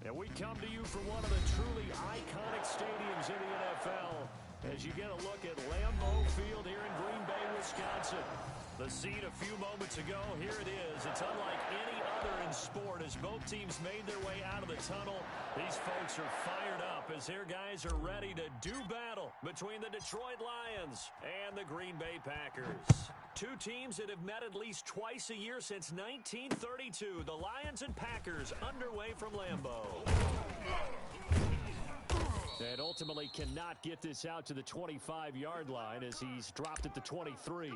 And we come to you from one of the truly iconic stadiums in the NFL as you get a look at Lambeau Field here in Green Bay, Wisconsin. The scene a few moments ago, here it is. It's unlike any other in sport as both teams made their way out of the tunnel. These folks are fired up as their guys are ready to do battle between the Detroit Lions and the Green Bay Packers. Two teams that have met at least twice a year since 1932. The Lions and Packers underway from Lambeau. And ultimately cannot get this out to the 25-yard line as he's dropped at the 23. On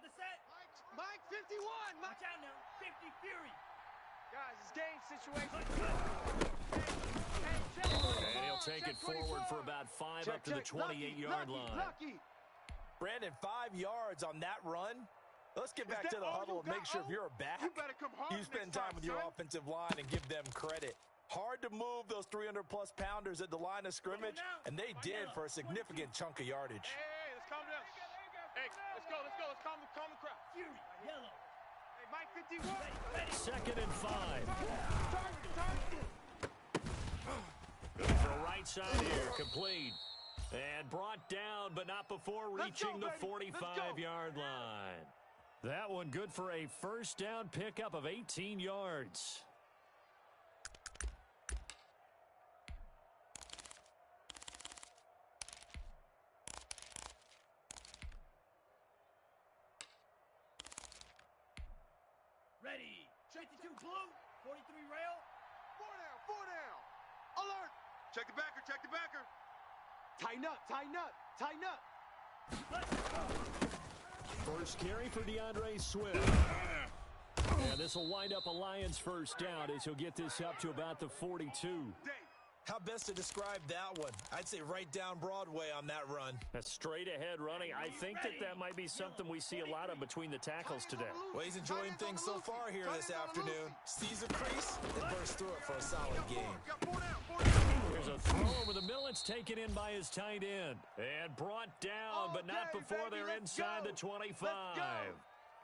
the set. Mike 51. Watch out now. 50 Fury. Guys, it's game situation. And he'll take it forward for about 5 up to the 28-yard line. Lucky. Brandon, 5 yards on that run. Let's get back to the huddle and make sure if you're a back, you spend time with your offensive line and give them credit. Hard to move those 300-plus pounders at the line of scrimmage, and they did for a significant chunk of yardage. Hey, let's calm down. Hey, let's go. Let's calm the crowd. Fury. Yellow. Hey, Mike 51. Second and 5. Target. Good for a right side here, complete. And brought down, but not before reaching the 45-yard line. That one good for a first down pickup of 18 yards. Ready. 52 blue. 43 rail. 4 down. Alert. Check the backer. Tighten up. First carry for DeAndre Swift. And this will wind up a Lions first down as he'll get this up to about the 42. How best to describe that one? I'd say right down Broadway on that run. That's straight ahead running. I think that might be something we see a lot of between the tackles today. Well, he's enjoying things so far here this afternoon. Sees a crease and bursts through it for a solid game. There's a throw over the middle. It's taken in by his tight end. And brought down, but not before they're inside the 25.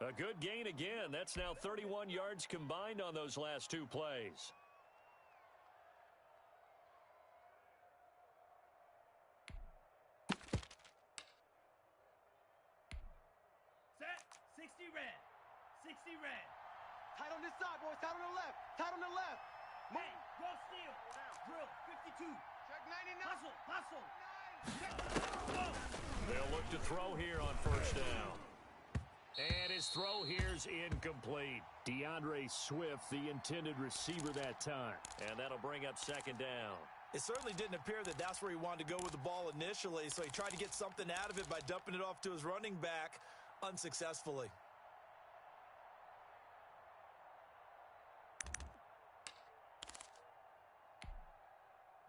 A good gain again. That's now 31 yards combined on those last two plays. Set. 60 red. 60 red. Tight on this side, boys. Tight on the left. Hey, go steal. Drill. 52. Check 99. Hustle. They'll look to throw here on first down. And his throw here's incomplete. DeAndre Swift, the intended receiver that time. And that'll bring up second down. It certainly didn't appear that that's where he wanted to go with the ball initially, so he tried to get something out of it by dumping it off to his running back unsuccessfully.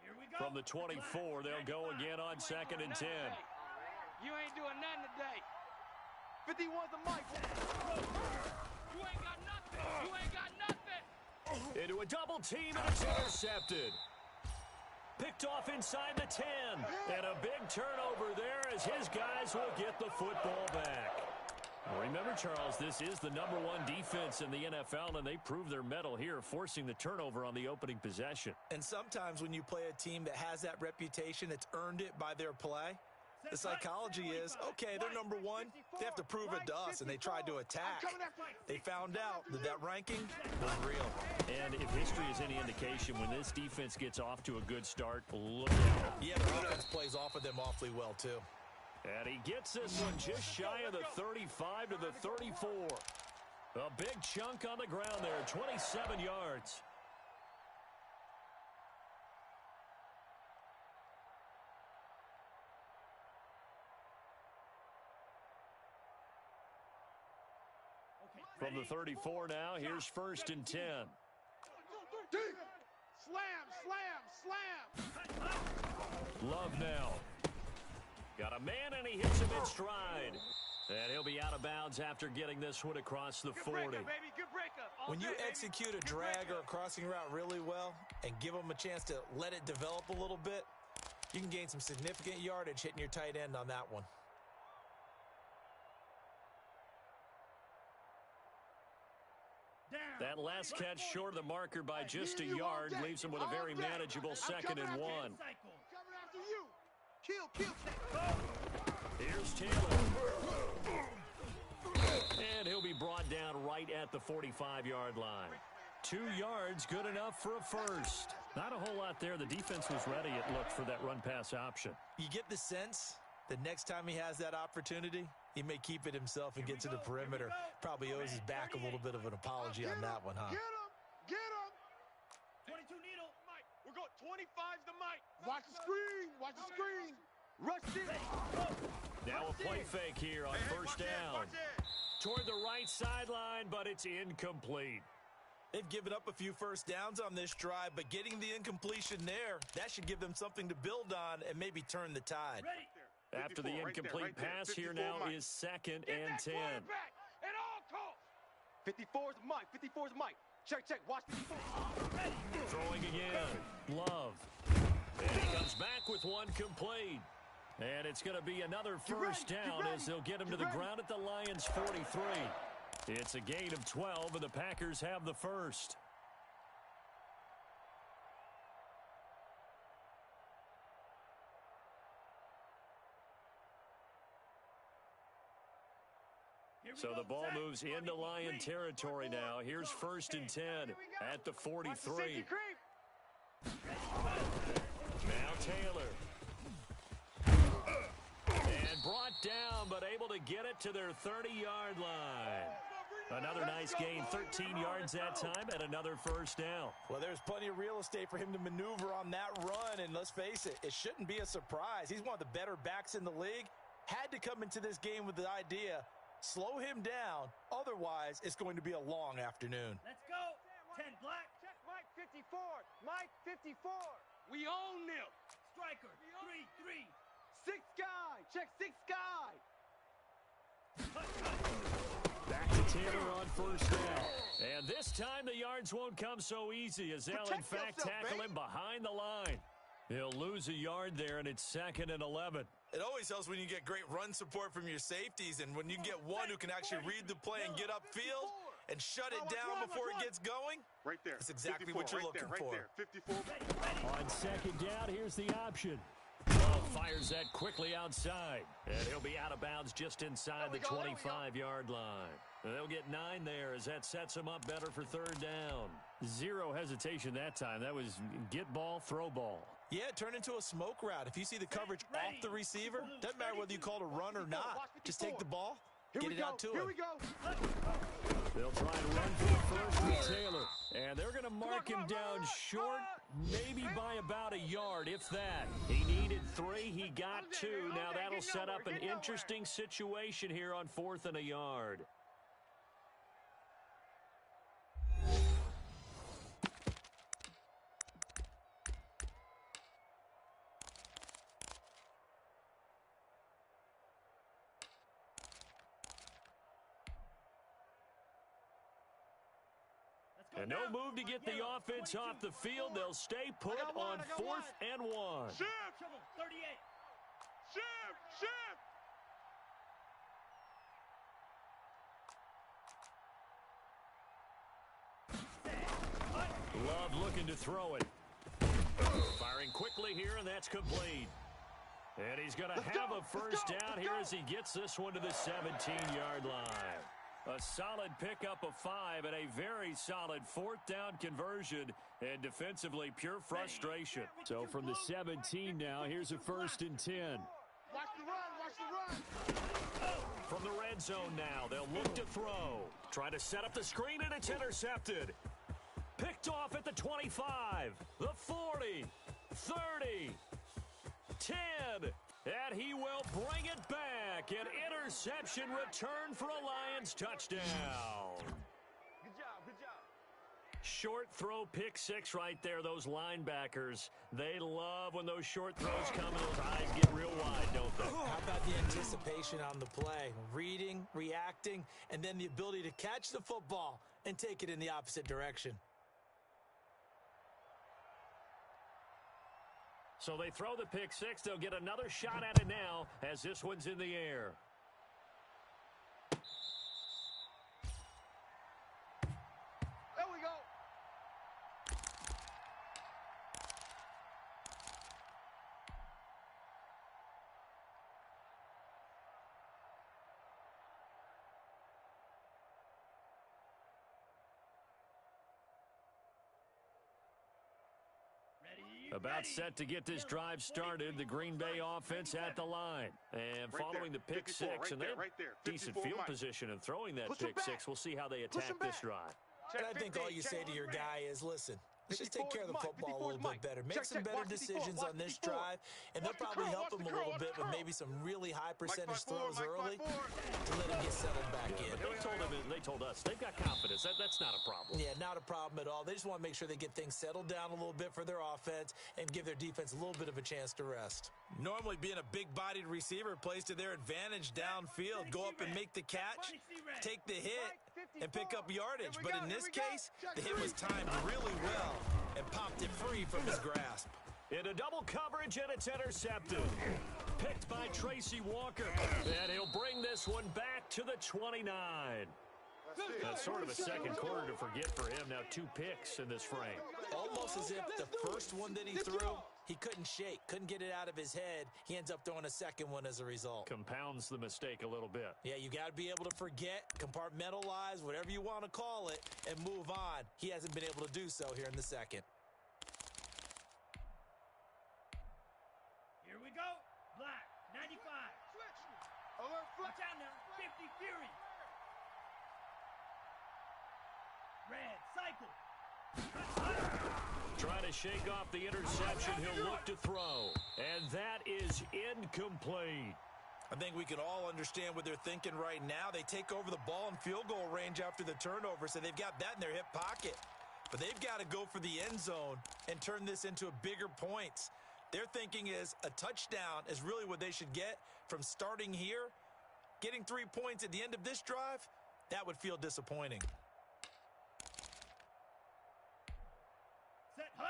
Here we go. From the 24, they'll go again on second and 10. You ain't doing nothing today. 51's the mic. You ain't got nothing. Into a double team, and it's intercepted. Picked off inside the 10. And a big turnover there as his guys will get the football back. Remember, Charles, this is the #1 defense in the NFL, and they prove their mettle here, forcing the turnover on the opening possession. And sometimes when you play a team that has that reputation, it's earned it by their play. The psychology is, okay, they're #1. They have to prove it to us, and they tried to attack. They found out that ranking was real. And if history is any indication, when this defense gets off to a good start, look out. Yeah, the offense plays off of them awfully well, too. And he gets this one just shy of the 35 to the 34. A big chunk on the ground there, 27 yards. From the 34 now, here's first and 10. Slam. Love now. Got a man, and he hits him in stride. And he'll be out of bounds after getting this one across the 40. When you execute a drag or a crossing route really well and give them a chance to let it develop a little bit, You can gain some significant yardage hitting your tight end on that one. That last catch short of the marker by just a yard leaves him with a very manageable 2nd and 1. Coming after you. Kill. Here's Taylor. And he'll be brought down right at the 45-yard line. 2 yards, good enough for a first. Not a whole lot there. The defense was ready, it looked, for that run-pass option. You get the sense that next time he has that opportunity, he may keep it himself and get to the perimeter. Probably owes his back a little bit of an apology on that one, huh? Get him. 22 needle. Mike, we're going 25 to Mike. Watch the screen. Rush it. Now a play fake here on first down. Toward the right sideline, but it's incomplete. They've given up a few first downs on this drive, but getting the incompletion there, that should give them something to build on and maybe turn the tide. After the incomplete pass, here now is 2nd and 10. At all costs. 54's Mike. Check. Watch 54. Throwing again. Love. And he comes back with one complete. And it's going to be another first down as they'll get him to the ground at the Lions' 43. It's a gain of 12, and the Packers have the first. So the ball moves into Lion territory now. Here's 1st and 10 at the 43. Now Taylor. And brought down, but able to get it to their 30-yard line. Another nice gain, 13 yards that time, and another first down. Well, there's plenty of real estate for him to maneuver on that run, and let's face it, it shouldn't be a surprise. He's one of the better backs in the league. Had to come into this game with the idea, slow him down, otherwise it's going to be a long afternoon. Let's go. 10 black. Check Mike 54. Mike 54. We own them. Striker. 3. 6 guy. Check 6 guy. Back to Taylor on first down. And this time the yards won't come so easy as they'll in fact tackle him behind the line. He'll lose a yard there, and it's 2nd and 11. It always helps when you get great run support from your safeties, and when you get one who can actually read the play and get upfield and shut it down before it gets going. Right there. That's exactly what you're looking for. Right there. 54. On 2nd down, here's the option. Love fires that quickly outside, and he'll be out of bounds just inside the 25-yard line. They'll get 9 there as that sets them up better for 3rd down. 0 hesitation that time. That was get ball, throw ball. Yeah, it turned into a smoke route. If you see the coverage off the receiver, doesn't matter whether you call it a run or not. Just take the ball, get it out to him. Here we go. They'll try and run for the first with Taylor. And they're going to mark him down short, maybe by about a yard, if that. He needed 3. He got 2. Now that'll set up an interesting situation here on 4th and a yard. And no move to get the offense off the field. They'll stay put on 4th and 1. Shift! 38. Shift! Love looking to throw it. Firing quickly here, and that's complete. And he's going to have a first down here as he gets this one to the 17-yard line. A solid pickup of 5 and a very solid 4th down conversion, and defensively pure frustration. So from the 17 now, here's a 1st and 10. Watch the run. From the red zone now, they'll look to throw. Try to set up the screen, and it's intercepted. Picked off at the 25, the 40, 30, 10. And he will bring it back. An interception return for a Lions touchdown. Good job. Short throw, pick 6 right there. Those linebackers, they love when those short throws come and those eyes get real wide, don't they? How about the anticipation on the play? Reading, reacting, and then the ability to catch the football and take it in the opposite direction. So they throw the pick six. They'll get another shot at it now as this one's in the air. There we go. About set to get this drive started. The Green Bay offense at the line. And following the pick six, and they have decent field position and throwing that pick six. We'll see how they attack this drive. And I think all you say to your guy is, listen, let's just take care of the football a little bit better. Make some better decisions on this drive, and they'll probably help him a little bit with maybe some really high percentage throws early to let him get settled back in. They told us they've got confidence. That's not a problem. Yeah, not a problem at all. They just want to make sure they get things settled down a little bit for their offense and give their defense a little bit of a chance to rest. Normally, being a big-bodied receiver plays to their advantage downfield. Go up and make the catch, take the hit, and pick up yardage. But in this case, the hit was timed really well and popped it free from his grasp. Into double coverage, and it's intercepted. Picked by Tracy Walker. And he'll bring this one back to the 29. That's sort of a second quarter to forget for him. Now 2 picks in this frame. Almost as if the first one that he threw, he couldn't shake, couldn't get it out of his head. He ends up throwing a second one as a result. Compounds the mistake a little bit. Yeah, you got to be able to forget, compartmentalize, whatever you want to call it, and move on. He hasn't been able to do so here in the second. Here we go. Black, 95. Alert, Watch out now. 50 Fury. Red, cycle. Trying to shake off the interception. He'll look to throw. And that is incomplete. I think we can all understand what they're thinking right now. They take over the ball in field goal range after the turnover, so they've got that in their hip pocket. But they've got to go for the end zone and turn this into a bigger points. Their thinking is a touchdown is really what they should get from starting here. Getting 3 points at the end of this drive, that would feel disappointing.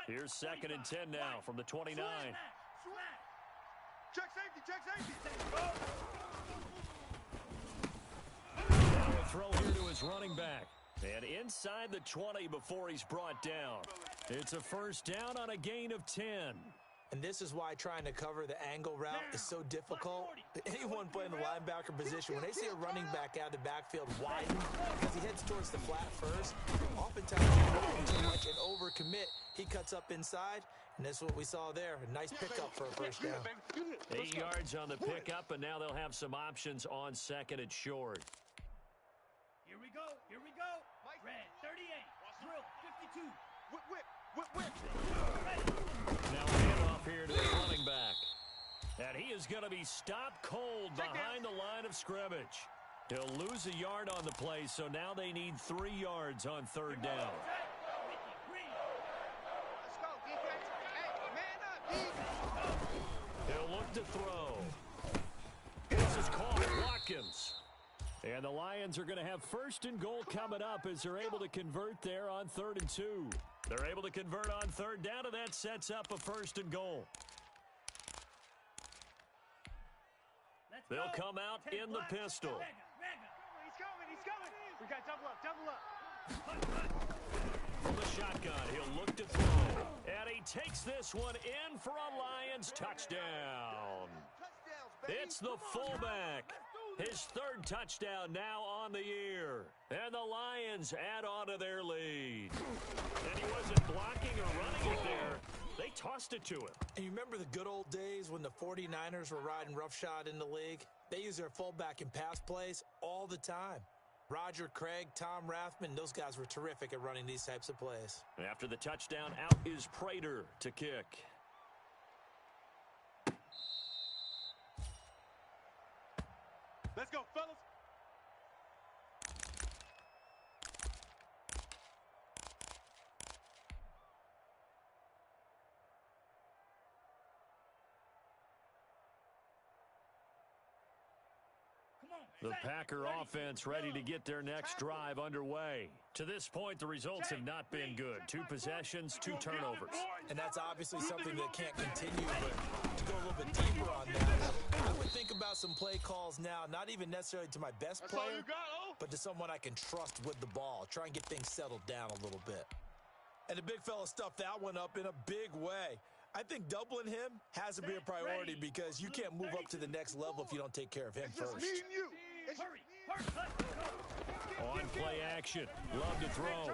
Here's 2nd and 10 now from the 29. Check safety, check safety. Now a throw here to his running back. And inside the 20 before he's brought down. It's a first down on a gain of 10. And this is why trying to cover the angle route is so difficult. Anyone playing the linebacker position, when they see a running back out of the backfield widen because he heads towards the flat first, oftentimes he's too much and overcommit. He cuts up inside, and that's what we saw there. A nice pickup for a first down. 8 yards on the pickup, and now they'll have some options on 2nd and short. Here we go. Here we go. Red, 38. Drill, 52. Whip. Now a handoff here to the running back. And he is going to be stopped cold behind the line of scrimmage. He'll lose a yard on the play, so now they need 3 yards on 3rd down. Let's go, defense. Hey, man up, defense. He'll look to throw. This is caught. Watkins. And the Lions are going to have 1st and goal coming up as they're able to convert there on 3rd and 2. They're able to convert on 3rd down, and that sets up a 1st and goal. They'll come out in the pistol. He's coming. We got double up. From the shotgun, he'll look to throw. And he takes this one in for a Lions touchdown. It's the fullback. His 3rd touchdown now on the year. And the Lions add on to their lead. And he wasn't blocking or running it there. They tossed it to him. And you remember the good old days when the 49ers were riding roughshod in the league? They use their fullback in pass plays all the time. Roger Craig, Tom Rathman, those guys were terrific at running these types of plays. After the touchdown, out is Prater to kick. Let's go, fellas. The Packer offense ready to get their next drive underway. To this point, the results have not been good. 2 possessions, 2 turnovers. And that's obviously something that can't continue, but to go a little bit deeper on that, I would think about some play calls now, not even necessarily to my best player, but to someone I can trust with the ball. Try and get things settled down a little bit. And the big fella stuffed that one up in a big way. I think doubling him has to be a priority because you can't move up to the next level if you don't take care of him first. On play action. Love to throw.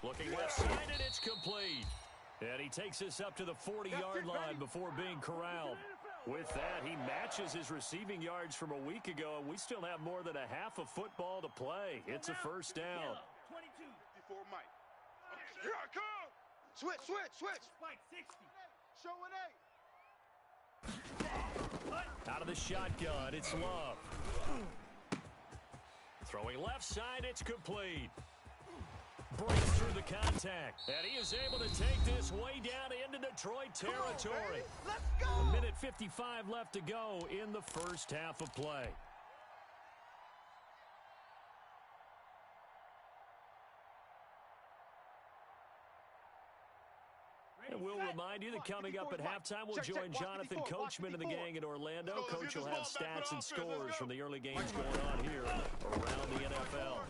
Looking left side, and it's complete. And he takes us up to the 40-yard line before being corralled. With that, he matches his receiving yards from a week ago, and we still have more than a half of football to play. It's a first down. 22. Before Mike. Here I come. Switch. Spike 60. Showing 8. Out of the shotgun, it's Love. Throwing left side, it's complete. Breaks through the contact, and he is able to take this way down into Detroit territory. Let's go. A minute 55 left to go in the first half of play. And we'll remind you that coming up at halftime, we'll join Jonathan Coachman and the gang in Orlando. Coach will have stats and scores from the early games going on here around the NFL.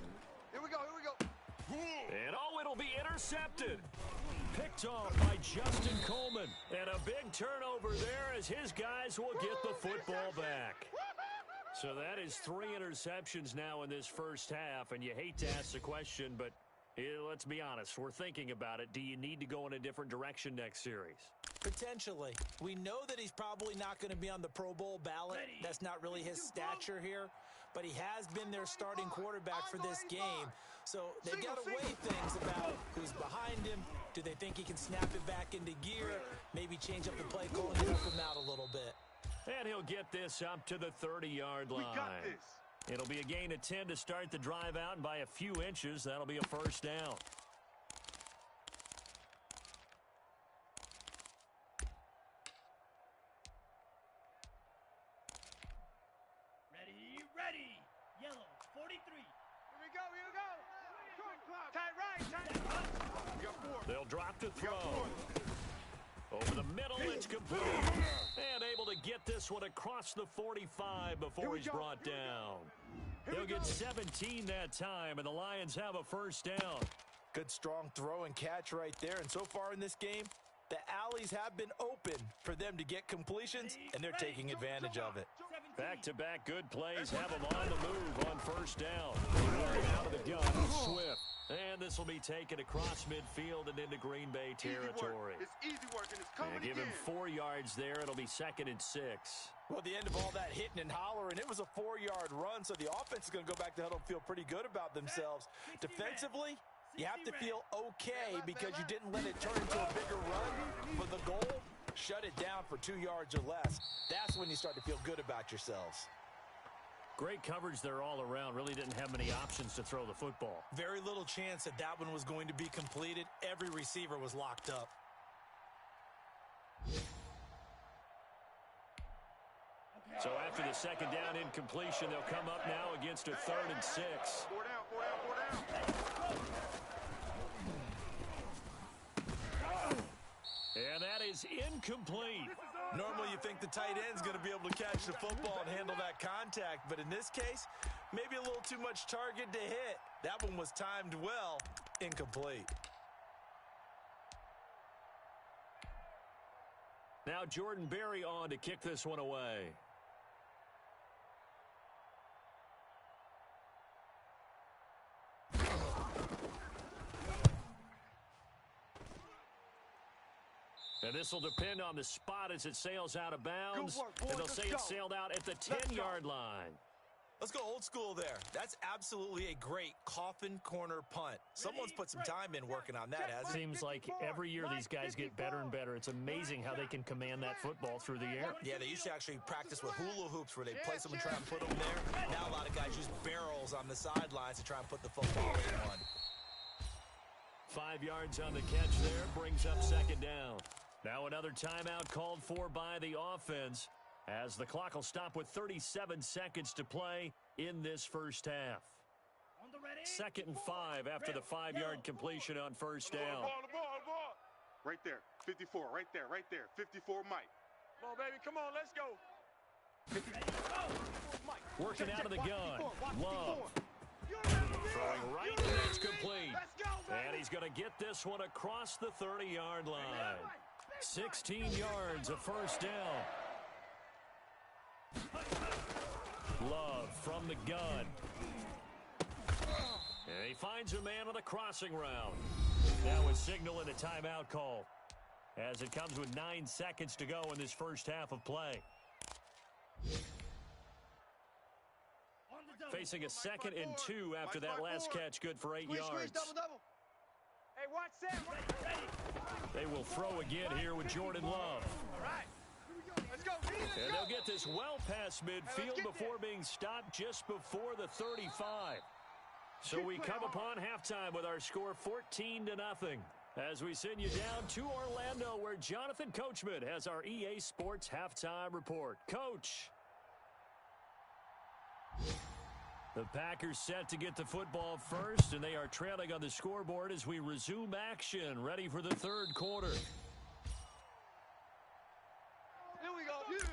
Here we go. And it'll be intercepted. Picked off by Justin Coleman. And a big turnover there as his guys will get the football back. So that is 3 interceptions now in this first half. And you hate to ask the question, but let's be honest. We're thinking about it. Do you need to go in a different direction next series? Potentially. We know that he's probably not going to be on the Pro Bowl ballot. That's not really his stature here. But he has been their starting quarterback for this game. So they've got to weigh things about who's behind him. Do they think he can snap it back into gear? Maybe change up the play call and help him out a little bit. And he'll get this up to the 30-yard line. We got this. It'll be a gain of 10 to start the drive out, and by a few inches, that'll be a first down. Ready. Yellow, 43. Here we go. Tight right. They'll drop to throw. Over the middle, it's complete. And able to get this one across the 45 before he's brought down. He'll get 17 that time, and the Lions have a first down. Good strong throw and catch right there. And so far in this game, the alleys have been open for them to get completions, and they're taking advantage of it. Back-to-back good plays have them on the move on first down. Out of the gun, Swift. And this will be taken across midfield and into Green Bay territory. It's easy work, and it's coming Give him 4 yards there. It'll be 2nd and 6. Well, at the end of all that hitting and hollering, it was a 4-yard run, so the offense is going to go back to huddle and feel pretty good about themselves. Defensively, you have to feel okay because you didn't let it turn into a bigger run. But the goal, shut it down for 2 yards or less. That's when you start to feel good about yourselves. Great coverage there all around. Really didn't have many options to throw the football. Very little chance that that one was going to be completed. Every receiver was locked up. So after the second down incompletion, they'll come up now against a 3rd and 6. 4 down. And that is incomplete. Normally you think the tight end's going to be able to catch the football and handle that contact, but in this case, maybe a little too much target to hit. That one was timed well, incomplete. Now Jordan Berry on to kick this one away. And this will depend on the spot as it sails out of bounds. And they'll say it sailed out at the 10-yard line. Let's go old school there. That's absolutely a great coffin corner punt. Someone's put some time in working on that, hasn't it? Seems like every year these guys get better and better. It's amazing how they can command that football through the air. Yeah, they used to actually practice with hula hoops where they place them and try and put them there. Now a lot of guys use barrels on the sidelines to try and put the football in one. 5 yards on the catch there, brings up 2nd down. Now another timeout called for by the offense as the clock will stop with 37 seconds to play in this first half. It's 2nd and 5 after the 5-yard completion on first down. Ball. Right there. 54. Right there. 54, Mike. Come on, baby. Come on. Let's go. Working out of the gun. Love. Throwing right, and it's complete. And he's going to get this one across the 30-yard line. 16 yards, a first down. Love from the gun. And he finds a man on the crossing route. Now a signal and a timeout call, as it comes with 9 seconds to go in this first half of play. Facing a 2nd and 2 after that last catch, good for 8 yards. Double. Hey, watch Sam. They will throw again here with Jordan Love. All right. Let's go. And they'll get this well past midfield before being stopped just before the 35. So we come upon halftime with our score 14-0. As we send you down to Orlando, where Jonathan Coachman has our EA Sports halftime report. Coach. The Packers set to get the football first, and they are trailing on the scoreboard as we resume action, ready for the third quarter. Here we go. Yeah.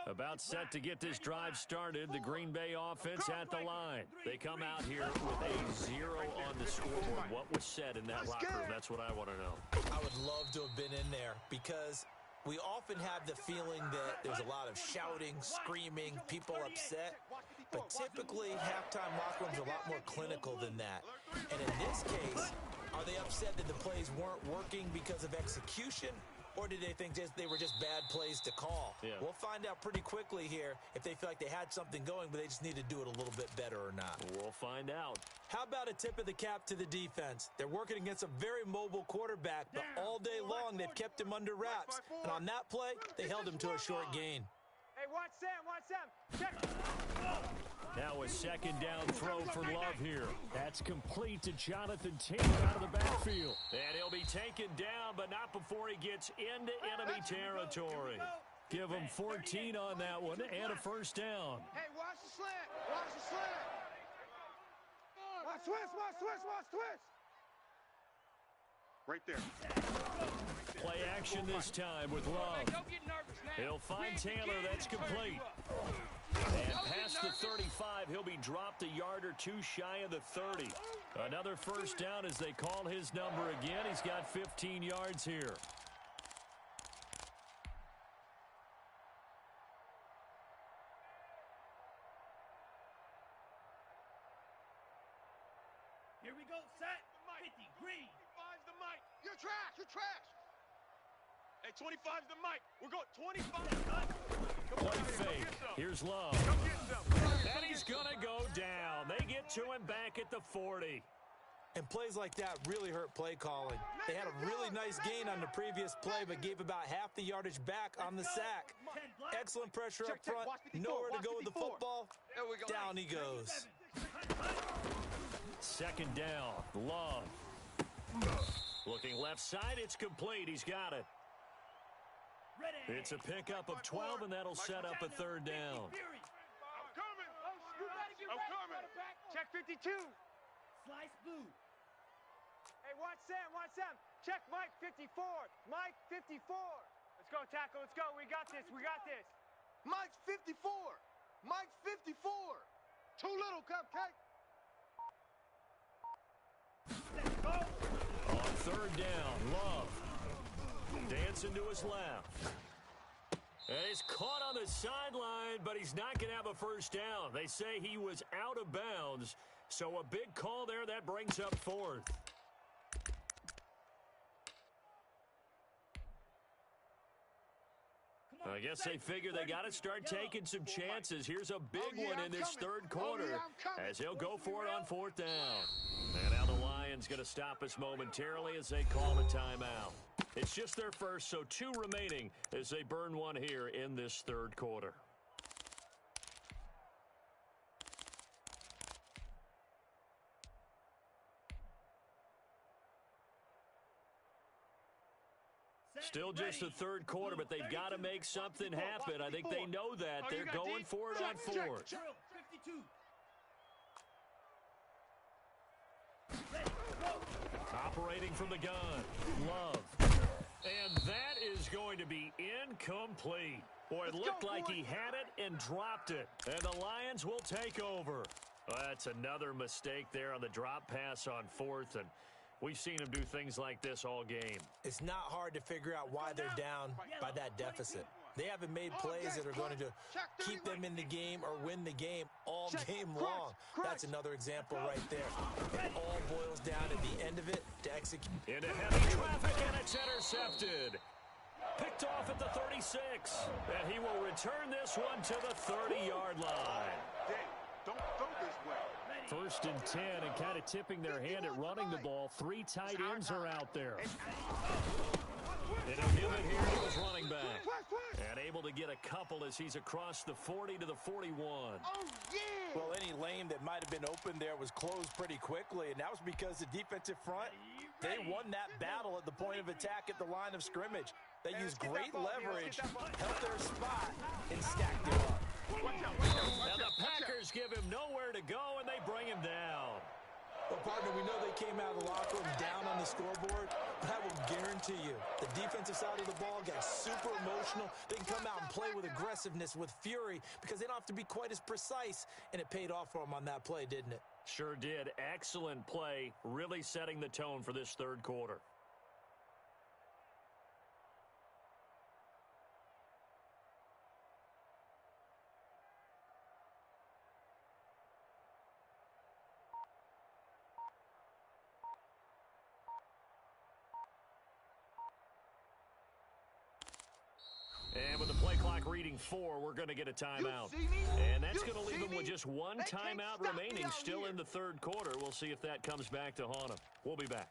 About set to get this drive started, the Green Bay offense at the line. They come out here with a 0 on the scoreboard. What was said in that locker room? That's what I want to know. I would love to have been in there, because we often have the feeling that there's a lot of shouting, screaming, people upset. But typically, halftime locker rooms are a lot more clinical than that. And in this case, are they upset that the plays weren't working because of execution? Or did they think they were just bad plays to call? Yeah. We'll find out pretty quickly here if they feel like they had something going, but they just need to do it a little bit better or not. We'll find out. How about a tip of the cap to the defense? They're working against a very mobile quarterback, but all day long they've kept him under wraps. And on that play, they held him to a short gain. Hey, watch Sam. Check. Now a 2nd down throw for Love here. That's complete to Jonathan Taylor out of the backfield. And he'll be taken down, but not before he gets into enemy territory. Give him 14 on that one and a first down. Hey, watch the slant. Watch twist. Right there. Play action this time with Love. He'll find Taylor. That's complete. And past the 35, he'll be dropped a yard or two shy of the 30. Another first down as they call his number again. He's got 15 yards here. Here we go, set. 50, green. 25's the mic. You're trash. Hey, 25's the mic. We're going 25. Play fake. Here's Love. And he's going to go down. They get to him back at the 40. And plays like that really hurt play calling. They had a really nice gain on the previous play, but gave about half the yardage back on the sack. Excellent pressure up front. Nowhere to go with the football. Down he goes. 2nd down. Love. Looking left side. It's complete. He's got it. It's a pickup of 12, and that'll set up a 3rd down. I'm coming. Check 52. Slice blue. Hey, watch Sam. Check Mike 54. Mike 54. Let's go, tackle. Let's go. We got this. Mike's 54. Too little, cupcake. On 3rd down, Love. Dancing to his left. And he's caught on the sideline, but he's not going to have a first down. They say he was out of bounds, so a big call there. That brings up 4th. I guess they figure they got to start taking some chances. Here's a big one in this 3rd quarter as he'll go for it on 4th down. And now the Lions going to stop us momentarily as they call a timeout. It's just their first, so 2 remaining as they burn one here in this 3rd quarter. Still just the third quarter, but they've got to make something happen. I think they know that. They're going for it on fourth. Drill, 52. Operating from the gun, Love. And that is going to be incomplete. Boy, it looked like he had it and dropped it. And the Lions will take over. That's another mistake there on the drop pass on fourth. And we've seen him do things like this all game. It's not hard to figure out why they're down by that deficit. They haven't made plays that are going to keep them in the game or win the game all game long. That's another example right there. It all boils down at the end of it to execute. Into heavy traffic, and it's intercepted. Picked off at the 36. And he will return this one to the 30-yard line. Don't throw this way. First and 10, and kind of tipping their hand at running the ball. Three tight ends are out there. And he'll give it here to his running back. And able to get a couple as he's across the 40 to the 41. Oh, yeah! Well, any lane that might have been open there was closed pretty quickly, and that was because the defensive front, they won that battle at the point of attack at the line of scrimmage. They used great leverage, held their spot, and stacked it up. And the Packers give him nowhere to go, and they bring him down. Well, partner, we know they came out of the locker room down on the scoreboard, but I will guarantee you the defensive side of the ball got super emotional. They can come out and play with aggressiveness, with fury, because they don't have to be quite as precise, and it paid off for them on that play, didn't it? Sure did. Excellent play, really setting the tone for this third quarter. And with the play clock reading 4, we're going to get a timeout. And that's going to leave them with just one timeout remaining still in the third quarter. We'll see if that comes back to haunt them. We'll be back.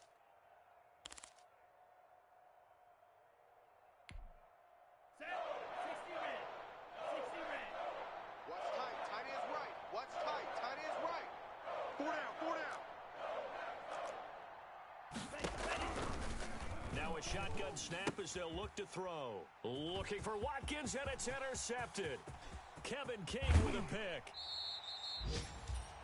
Set. 60 red. 60 red. What's tight? Tight is right. What's tight? Tight is right. 4 down. 4 down. Now a shotgun snap as they'll look to throw. Looking for Watkins, and it's intercepted. Kevin King with a pick.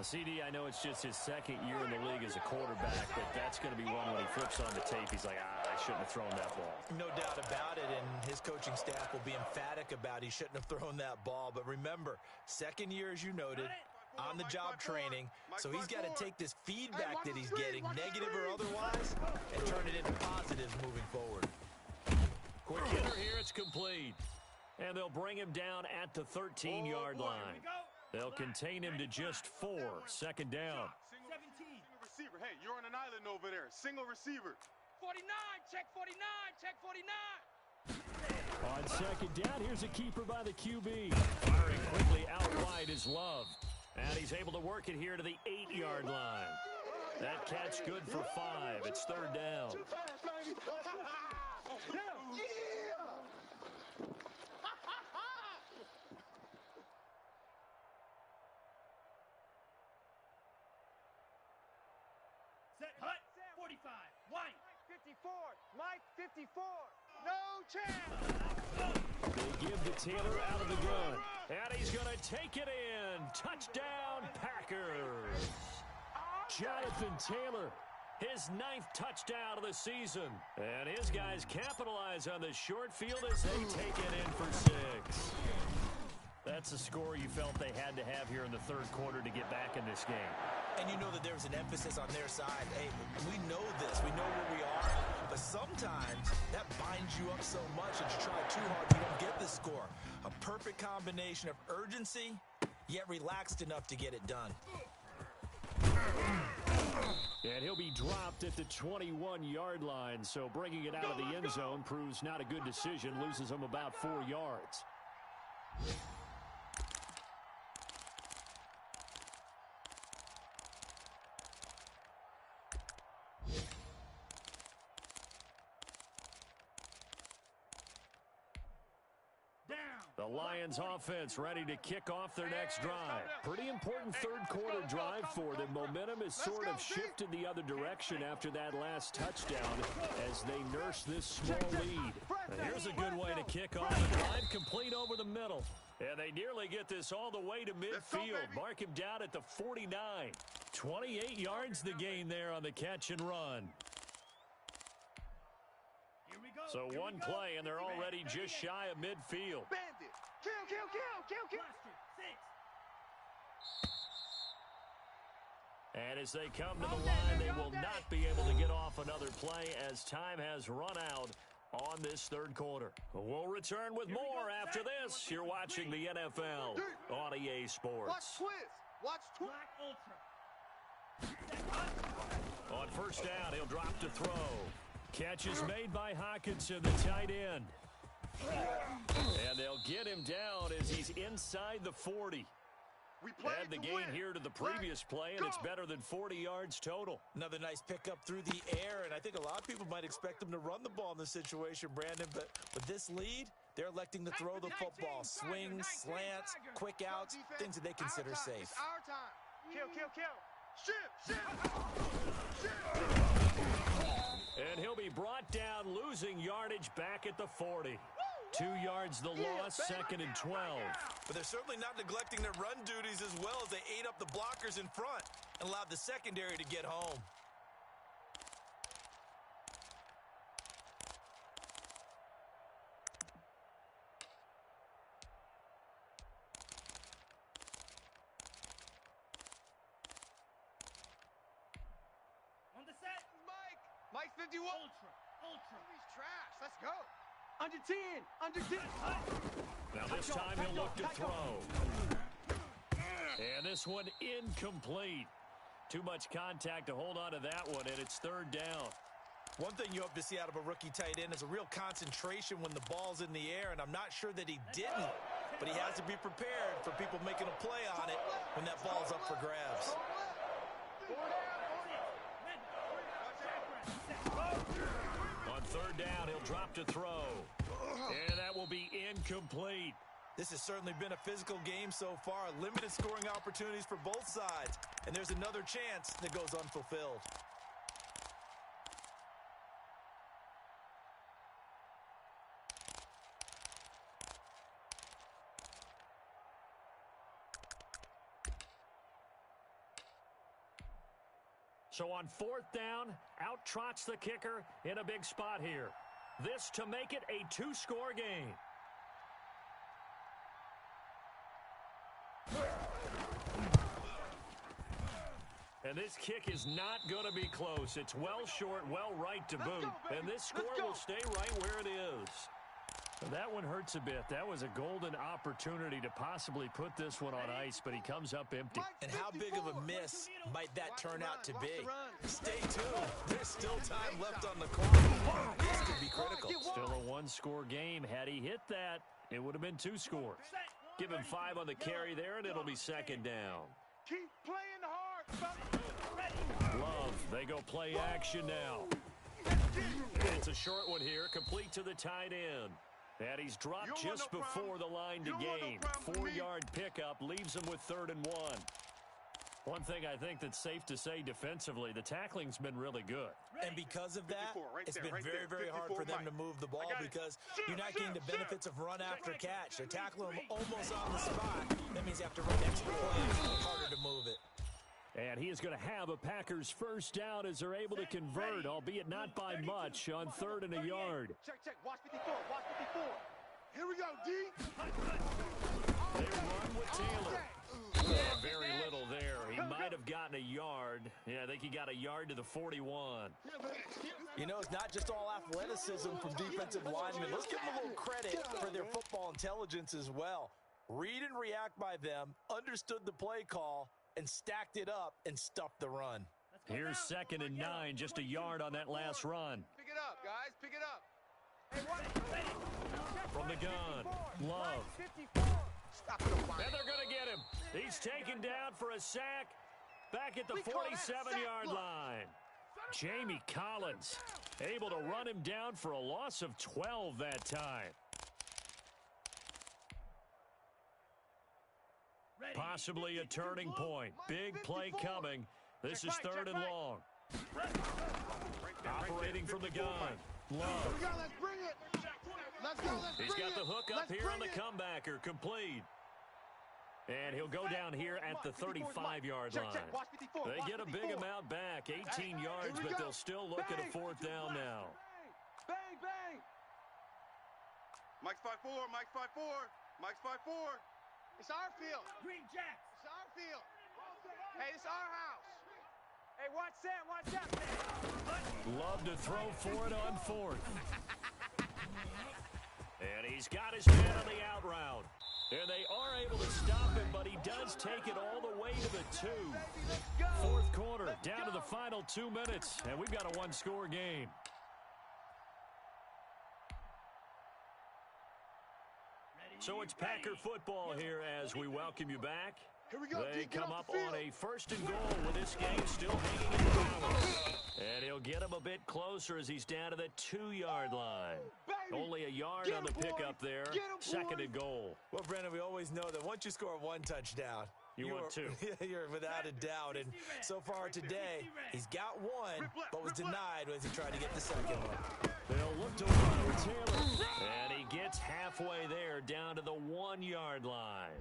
CD, I know it's just his second year in the league as a quarterback, but that's going to be one when he flips on the tape. He's like, I shouldn't have thrown that ball. No doubt about it, and his coaching staff will be emphatic about he shouldn't have thrown that ball. But remember, second year, as you noted, on-the-job training, so he's got to take this feedback that he's getting, negative or otherwise, and turn it into positives moving forward. Quick hitter here, it's complete. And they'll bring him down at the 13-yard line. They'll contain him to just 4. Second down. 17. Single receiver. Hey, you're on an island over there. Single receiver. 49. Check 49. Check 49. On second down, here's a keeper by the QB. Firing quickly out wide is Love. And he's able to work it here to the 8-yard line. That catch good for 5. It's third down. Set. Hut. 45. White. 54. Mike 54. No chance. They give to Taylor out of the gun. And he's going to take it in. Touchdown, Packers. Jonathan Taylor, his 9th touchdown of the season. And his guys capitalize on the short field as they take it in for 6. That's a score you felt they had to have here in the third quarter to get back in this game. And you know that there's an emphasis on their side. Hey, we know this. We know where we are. But sometimes that binds you up so much that you try too hard, you don't get the score. A perfect combination of urgency, yet relaxed enough to get it done. And he'll be dropped at the 21-yard line. So bringing it out of the end zone proves not a good decision. Loses him about 4 yards. The Lions offense ready to kick off their next drive. Pretty important third quarter drive for them. Momentum has sort of shifted the other direction after that last touchdown as they nurse this small lead. Here's a good way to kick off the drive, complete over the middle. And they nearly get this all the way to midfield. Mark him down at the 49. 28 yards the gain there on the catch and run. So one play, and they're already just shy of midfield. Bandit. Kill. And as they come to the line, they will not be able to get off another play as time has run out on this third quarter. We'll return with more after this. You're watching the NFL on EA Sports. Watch twist. On first down, he'll drop to throw. Catch is made by Hawkinson, the tight end. And they'll get him down as he's inside the 40. Add the gain here to the previous play, and it's better than 40 yards total. Another nice pickup through the air, and I think a lot of people might expect them to run the ball in this situation, Brandon, but with this lead, they're electing to throw the football. Swings, slants, quick outs, things that they consider safe. Kill. And he'll be brought down, losing yardage back at the 40. 2 yards the loss, second and 12. But they're certainly not neglecting their run duties as well as they ate up the blockers in front and allowed the secondary to get home. On the set. Mike's 51. Ultra. He's trash. Let's go. Under 10. Now this time he'll look to throw. And this one incomplete. Too much contact to hold on to that one, and it's third down. One thing you hope to see out of a rookie tight end is a real concentration when the ball's in the air, and I'm not sure that he didn't, but he has to be prepared for people making a play on it when that ball's up for grabs. On third down, he'll drop to throw. And that will be incomplete. This has certainly been a physical game so far. Limited scoring opportunities for both sides. And there's another chance that goes unfulfilled. So on fourth down, out trots the kicker in a big spot here. This to make it a two-score game. And this kick is not going to be close. It's well short, well right to boot. And this score will stay right where it is. That one hurts a bit. That was a golden opportunity to possibly put this one on ice, but he comes up empty. And how big of a miss might that turn out to be? Stay tuned. There's still time left on the clock. This could be critical. Still a one-score game. Had he hit that, it would have been two scores. Give him 5 on the carry there, and it'll be second down. Keep playing hard. Love, they go play action now. It's a short one here, complete to the tight end. And he's dropped just before the line to gain. 4-yard pickup leaves him with 3rd and 1. One thing I think that's safe to say defensively, the tackling's been really good. And because of that, it's been very, very hard for them to move the ball because you're not getting the benefits of run after catch. They're tackling him almost on the spot. That means you have to run extra plays, harder to move it. And he is going to have a Packers first down as they're able to convert, albeit not by much, on 3rd and a yard. Check. Watch 54. Here we go, D. They run with Taylor. Yeah, very little there. He might have gotten a yard. Yeah, I think he got a yard to the 41. You know, it's not just all athleticism from defensive linemen. Let's give them a little credit for their football intelligence as well. Read and react by them, understood the play call, and stacked it up and stuffed the run. Here's 2nd and 9, just a yard on that last run. Pick it up, guys. Pick it up. From the gun, Love. And they're going to get him. He's taken down for a sack back at the 47-yard line. Jamie Collins able to run him down for a loss of 12 that time. Possibly a turning point. Big play coming. This is 3rd and long. Operating from the gun. Love. He's got the hook up here on the comebacker, complete. And he'll go down here at the 35-yard line. They get a big amount back, 18 yards, but they'll still look at a fourth down now. Bang, bang. Mike's 5-4, Mike's 5-4, Mike's 5-4. It's our field. Green Jacks. It's our field. Hey, it's our house. Hey, watch Sam, watch Sam. Love to throw for it on fourth. And he's got his man on the out route. And they are able to stop him, but he does take it all the way to the 2. Fourth quarter, down to the final 2 minutes, and we've got a one-score game. So it's Packer football here as we welcome you back. Here we go. They come up on a first and goal with this game still hanging in the balance. And he'll get him a bit closer as he's down to the 2-yard line. Only a yard on the pickup there. Second and goal. Well, Brandon, we always know that once you score one touchdown, you want two. You're without a doubt. And so far today, he's got one, but was denied as he tried to get the second one. They'll look to run with Taylor. And he gets halfway there, down to the 1-yard line.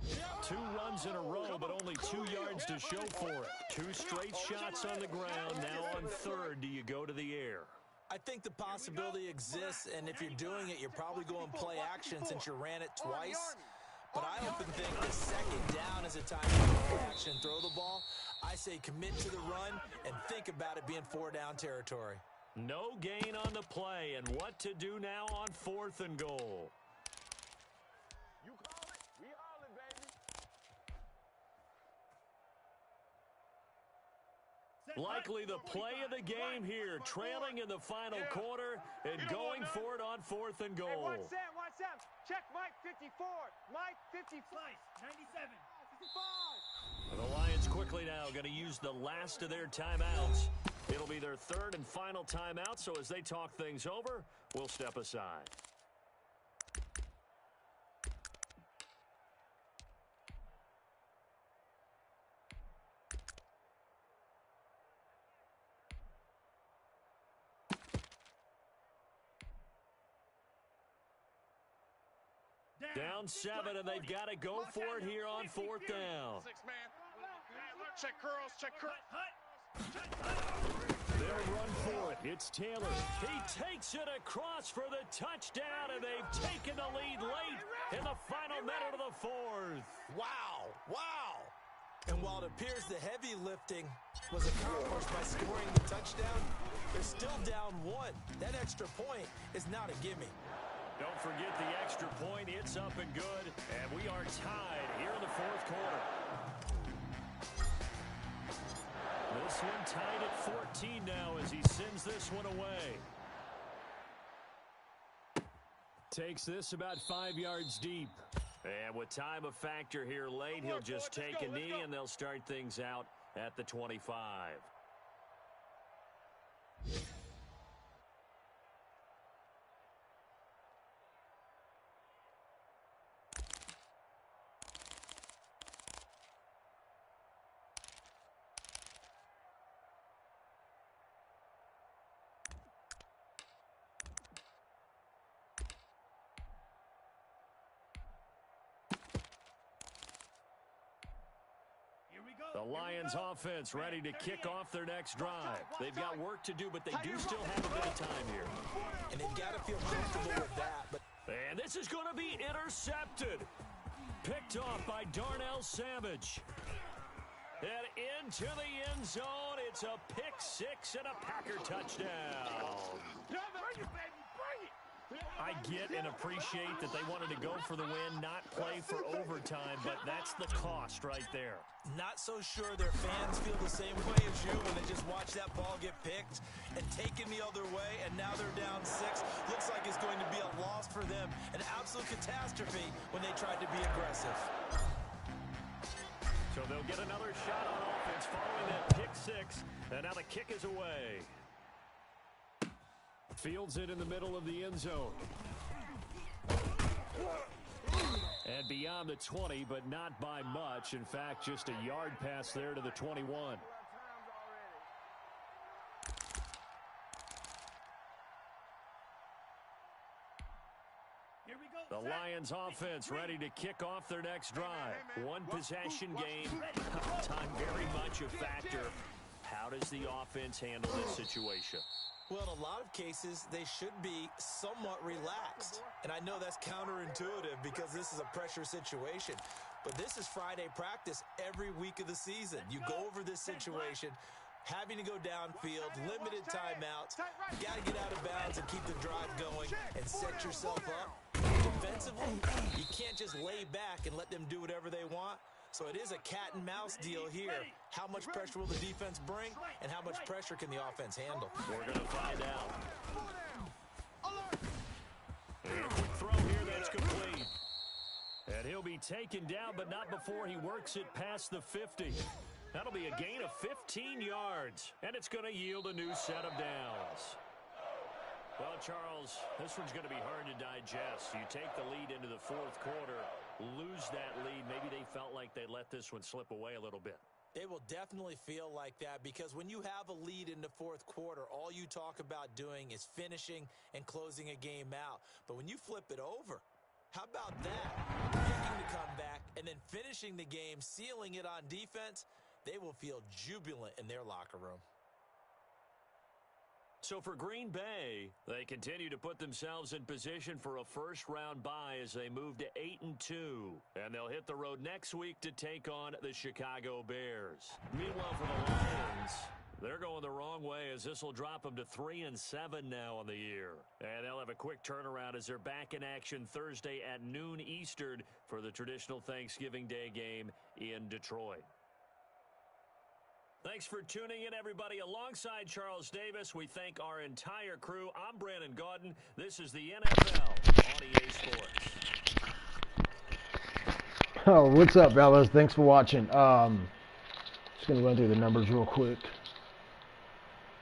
2 runs in a row, but only 2 yards to show for it. 2 straight shots on the ground. Now on third, do you go to the air? I think the possibility exists, and if you're doing it, you're probably going play action since you ran it twice. But I often think the second down is a time to play action, throw the ball. I say commit to the run and think about it being 4-down territory. No gain on the play, and what to do now on fourth and goal. You call it, we all it, baby. Likely the play of the game here, trailing in the final quarter and going for it on fourth and goal. Hey, watch Sam, watch Sam. Check Mike 54. Mike 54. Slice, 97. 55. The Lions quickly now going to use the last of their timeouts. It'll be their third and final timeout, so as they talk things over, we'll step aside. Down 7, and they've got to go for it here on fourth down. 6-man. Check curls, check curls. They'll run for it. It's Taylor. He takes it across for the touchdown, and they've taken the lead late in the final minute of the fourth. Wow, wow. And while it appears the heavy lifting was accomplished by scoring the touchdown, they're still down 1. That extra point is not a gimme. Don't forget the extra point. It's up and good, and we are tied here in the fourth quarter. This one tied at 14 now as he sends this one away. Takes this about 5 yards deep. And with time a factor here late, he'll just take a knee, and they'll start things out at the 25. The Lions offense ready to kick off their next drive. They've got work to do, but they do still have a bit of time here. And they've got to feel comfortable with that. And this is going to be intercepted. Picked off by Darnell Savage. And into the end zone. It's a pick 6 and a Packer touchdown. I get and appreciate that they wanted to go for the win, not play for overtime, but that's the cost right there. Not so sure their fans feel the same way as you when they just watch that ball get picked and taken the other way, and now they're down 6. Looks like it's going to be a loss for them, an absolute catastrophe when they tried to be aggressive. So they'll get another shot on offense following that pick 6, and now the kick is away. Fields it in the middle of the end zone. And beyond the 20, but not by much. In fact, just a yard pass there to the 21. The Lions offense ready to kick off their next drive. One possession game. Time very much a factor. How does the offense handle this situation? Well, in a lot of cases, they should be somewhat relaxed. And I know that's counterintuitive because this is a pressure situation. But this is Friday practice every week of the season. You go over this situation, having to go downfield, limited timeouts. You got to get out of bounds and keep the drive going and set yourself up. Defensively, you can't just lay back and let them do whatever they want. So it is a cat and mouse deal here. How much pressure will the defense bring, and how much pressure can the offense handle? We're going to find out. And a quick throw here that's complete. And he'll be taken down, but not before he works it past the 50. That'll be a gain of 15 yards, and it's going to yield a new set of downs. Well, Charles, this one's going to be hard to digest. You take the lead into the fourth quarter, lose that lead. Maybe they felt like they let this one slip away a little bit. It will definitely feel like that because when you have a lead in the fourth quarter, all you talk about doing is finishing and closing a game out. But when you flip it over, how about that? Making the comeback and then finishing the game, sealing it on defense, they will feel jubilant in their locker room. So for Green Bay, they continue to put themselves in position for a first-round bye as they move to 8-2. And they'll hit the road next week to take on the Chicago Bears. Meanwhile, for the Lions, they're going the wrong way as this will drop them to 3-7 now on the year. And they'll have a quick turnaround as they're back in action Thursday at noon Eastern for the traditional Thanksgiving Day game in Detroit. Thanks for tuning in, everybody. Alongside Charles Davis, we thank our entire crew. I'm Brandon Gaudin. This is the NFL on EA Sports. Oh, what's up, fellas? Thanks for watching. Just going to run through the numbers real quick.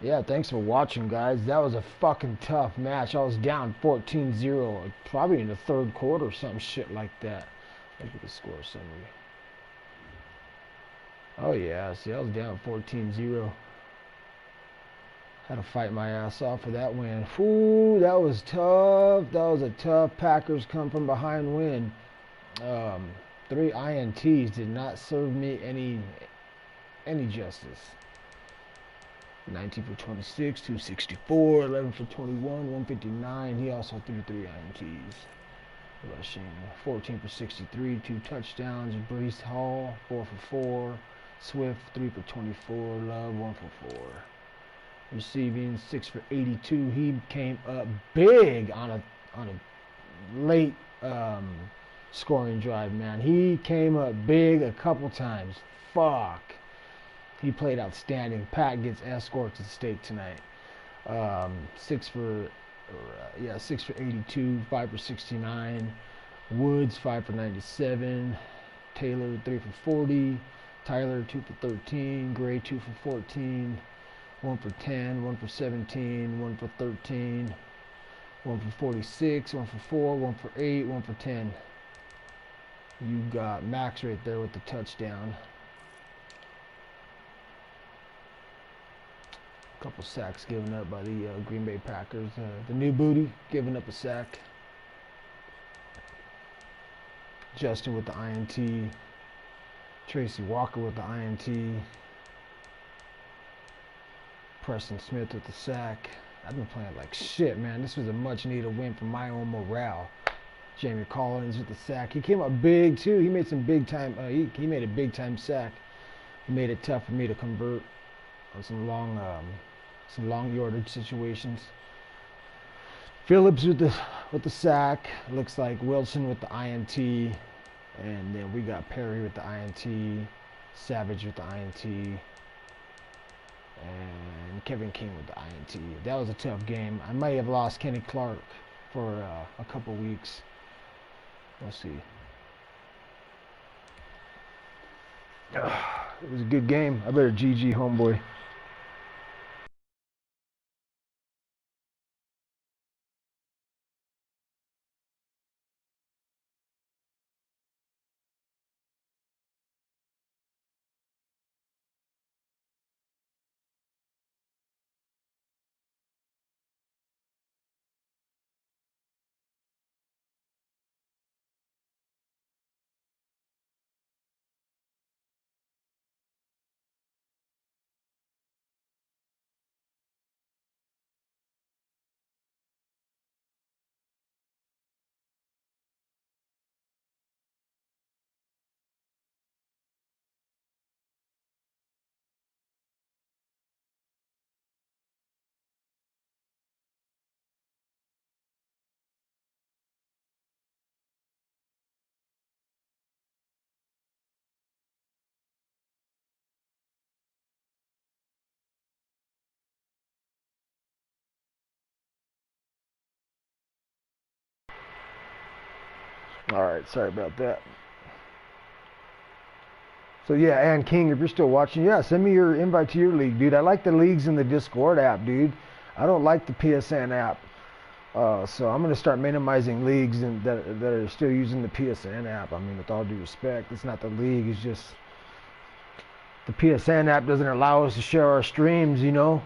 Yeah, thanks for watching, guys. That was a fucking tough match. I was down 14-0, probably in the third quarter or some shit like that. Look at the score summary. Oh, yeah. See, I was down 14-0. Had to fight my ass off for that win. Ooh, that was tough. That was a tough Packers come from behind win. 3 INTs did not serve me any justice. 19 for 26, 264, 11 for 21, 159. He also threw 3 INTs. Rushing, 14 for 63, 2 touchdowns. Breece Hall, 4 for 4. Swift, 3 for 24. Love, 1 for 4. Receiving, 6 for 82. He came up big on a late scoring drive, man. He came up big a couple times. Fuck. He played outstanding. Pat gets escort to the stake tonight. 6 for 82, 5 for 69. Woods, 5 for 97. Taylor, 3 for 40. Tyler, 2 for 13. Gray, 2 for 14. 1 for 10. 1 for 17. 1 for 13. 1 for 46. 1 for 4. 1 for 8. 1 for 10. You got Max right there with the touchdown. A couple sacks given up by the Green Bay Packers. The new booty giving up a sack. Justin with the INT. Tracy Walker with the INT. Preston Smith with the sack. I've been playing like shit, man. This was a much needed win for my own morale. Jamie Collins with the sack. He came up big too. He made some big time. He made a big time sack. He made it tough for me to convert on some long yardage situations. Phillips with the sack. Looks like Wilson with the INT, and then we got Perry with the INT, Savage with the INT, and Kevin King with the INT. That was a tough game. I might have lost Kenny Clark for a couple weeks. We'll see. It was a good game. I better GG, homeboy. Alright, sorry about that. So yeah, and King, if you're still watching, yeah, send me your invite to your league, dude. I like the leagues in the Discord app, dude. I don't like the PSN app. So I'm going to start minimizing leagues that are still using the PSN app. I mean, with all due respect, it's not the league. It's just the PSN app doesn't allow us to share our streams, you know,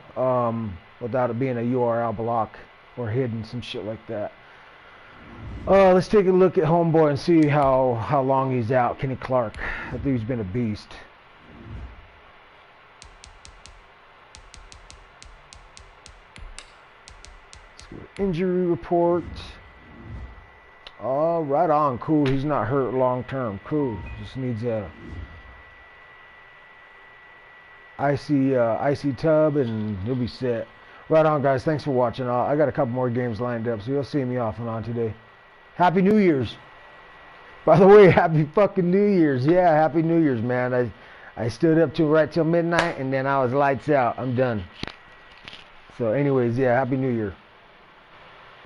without it being a URL block or hidden, some shit like that. Let's take a look at Homeboy and see how long he's out. Kenny Clark. I think he's been a beast. Let's go to injury report. Oh, right on. Cool. He's not hurt long term. Cool. Just needs a icy tub and he'll be set. Right on, guys. Thanks for watching. I got a couple more games lined up, so you'll see me off and on today. Happy New Year's. By the way, happy fucking New Year's. Yeah, happy New Year's, man. I stood up right till midnight, and then I was lights out. I'm done. So anyways, yeah, happy New Year.